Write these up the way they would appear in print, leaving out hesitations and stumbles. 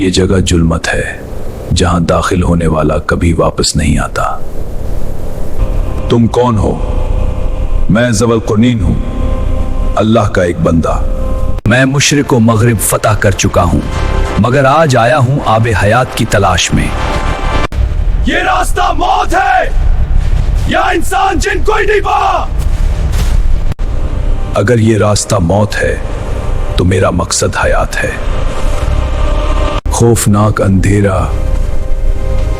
یہ جگہ ظلمت ہے جہاں داخل ہونے والا کبھی واپس نہیں آتا۔ تم کون ہو؟ میں ذوالقرنین ہوں، اللہ کا ایک بندہ۔ میں مشرق و مغرب فتح کر چکا ہوں، مگر آج آیا ہوں آب حیات کی تلاش میں۔ یہ راستہ موت ہے یا انسان جن کوئی نہیں پا؟ اگر یہ راستہ موت ہے تو میرا مقصد حیات ہے۔ خوفناک اندھیرا،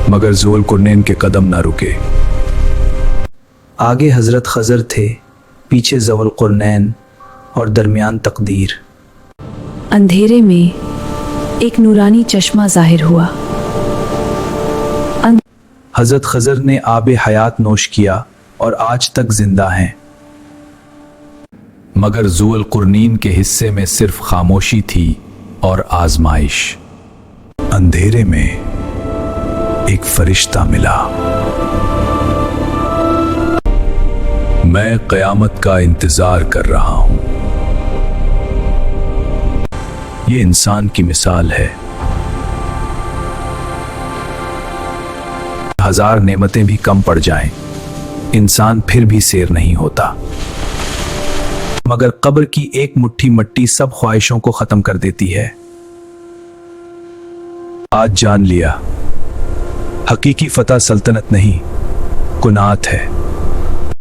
مگر ذوالقرنین کے قدم نہ رکے۔ آگے حضرت خضر تھے، پیچھے ذوالقرنین اور درمیان تقدیر۔ اندھیرے میں ایک نورانی چشمہ ظاہر ہوا۔ حضرت خضر نے آب حیات نوش کیا اور آج تک زندہ ہیں۔ مگر ذوالقرنین کے حصے میں صرف خاموشی تھی اور آزمائش۔ اندھیرے میں ایک فرشتہ ملا۔ میں قیامت کا انتظار کر رہا ہوں۔ یہ انسان کی مثال ہے۔ ہزار نعمتیں بھی کم پڑ جائیں، انسان پھر بھی سیر نہیں ہوتا۔ مگر قبر کی ایک مٹھی مٹی سب خواہشوں کو ختم کر دیتی ہے۔ آج جان لیا، حقیقی فتح سلطنت نہیں، قناعت ہے۔